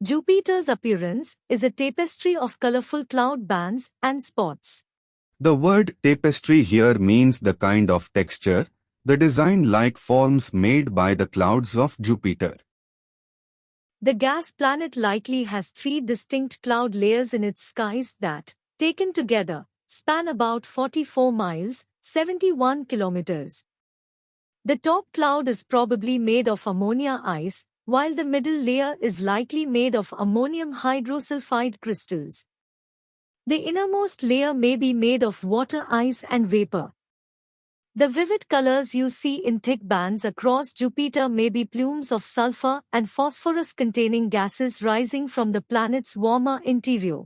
Jupiter's appearance is a tapestry of colorful cloud bands and spots. The word tapestry here means the kind of texture, the design-like forms made by the clouds of Jupiter. The gas planet likely has 3 distinct cloud layers in its skies that, taken together, span about 44 miles, 71 kilometers. The top cloud is probably made of ammonia ice, while the middle layer is likely made of ammonium hydrosulfide crystals. The innermost layer may be made of water ice and vapor. The vivid colors you see in thick bands across Jupiter may be plumes of sulfur and phosphorus-containing gases rising from the planet's warmer interior.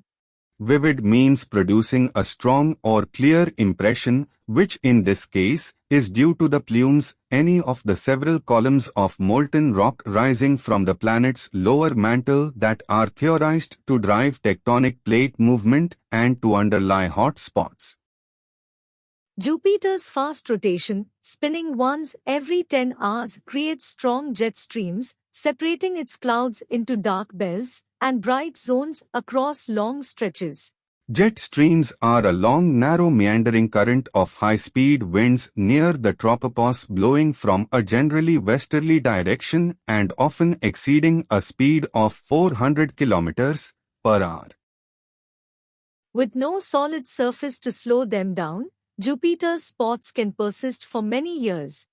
Vivid means producing a strong or clear impression, which in this case is due to the plumes, any of the several columns of molten rock rising from the planet's lower mantle that are theorized to drive tectonic plate movement and to underlie hot spots. Jupiter's fast rotation, spinning once every 10 hours, creates strong jet streams, separating its clouds into dark belts and bright zones across long stretches. Jet streams are a long, narrow meandering current of high-speed winds near the tropopause blowing from a generally westerly direction and often exceeding a speed of 400 kilometers per hour. With no solid surface to slow them down, Jupiter's spots can persist for many years.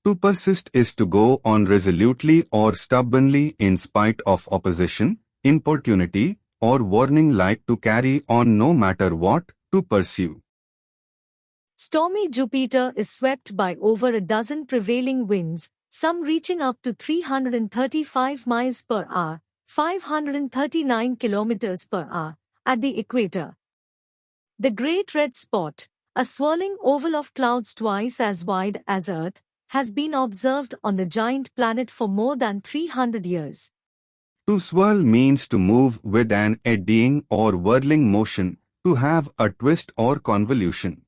To persist is to go on resolutely or stubbornly in spite of opposition, importunity, or warning, like to carry on no matter what, to pursue. Stormy Jupiter is swept by over a dozen prevailing winds, some reaching up to 335 miles per hour, 539 kilometers per hour, at the equator. The Great Red Spot, a swirling oval of clouds twice as wide as Earth, has been observed on the giant planet for more than 300 years. To swirl means to move with an eddying or whirling motion, to have a twist or convolution.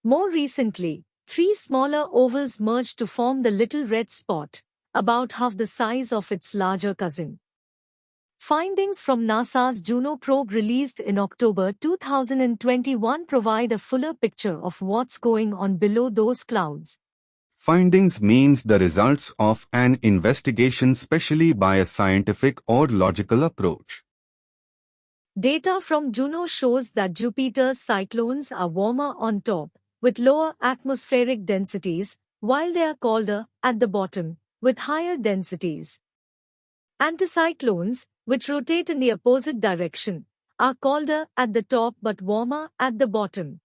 More recently, 3 smaller ovals merged to form the Little Red Spot, about half the size of its larger cousin. Findings from NASA's Juno probe released in October 2021 provide a fuller picture of what's going on below those clouds. Findings means the results of an investigation, specially by a scientific or logical approach. Data from Juno shows that Jupiter's cyclones are warmer on top, with lower atmospheric densities, while they are colder at the bottom, with higher densities. Anticyclones, which rotate in the opposite direction, are colder at the top but warmer at the bottom.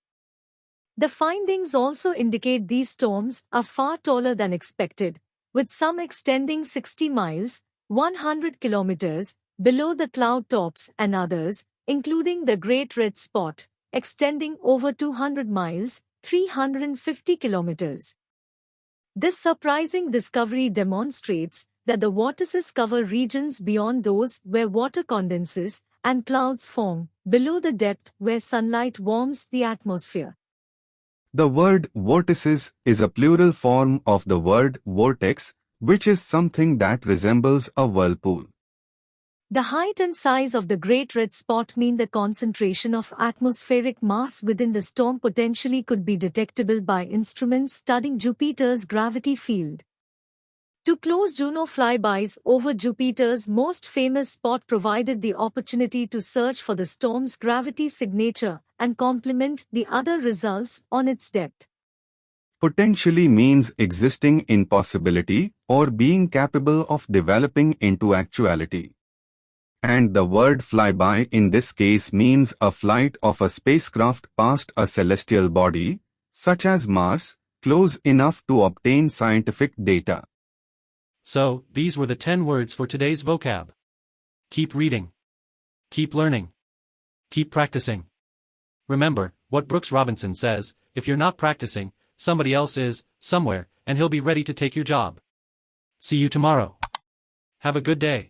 The findings also indicate these storms are far taller than expected, with some extending 60 miles, 100 kilometers, below the cloud tops and others, including the Great Red Spot, extending over 200 miles, 350 kilometers. This surprising discovery demonstrates that the vortices cover regions beyond those where water condenses and clouds form, below the depth where sunlight warms the atmosphere. The word vortices is a plural form of the word vortex, which is something that resembles a whirlpool. The height and size of the Great Red Spot mean the concentration of atmospheric mass within the storm potentially could be detectable by instruments studying Jupiter's gravity field. To close, Juno flybys over Jupiter's most famous spot provided the opportunity to search for the storm's gravity signature and complement the other results on its depth. Potentially means existing in possibility or being capable of developing into actuality. And the word flyby in this case means a flight of a spacecraft past a celestial body, such as Mars, close enough to obtain scientific data. So, these were the 10 words for today's vocab. Keep reading. Keep learning. Keep practicing. Remember, what Brooks Robinson says, if you're not practicing, somebody else is, somewhere, and he'll be ready to take your job. See you tomorrow. Have a good day.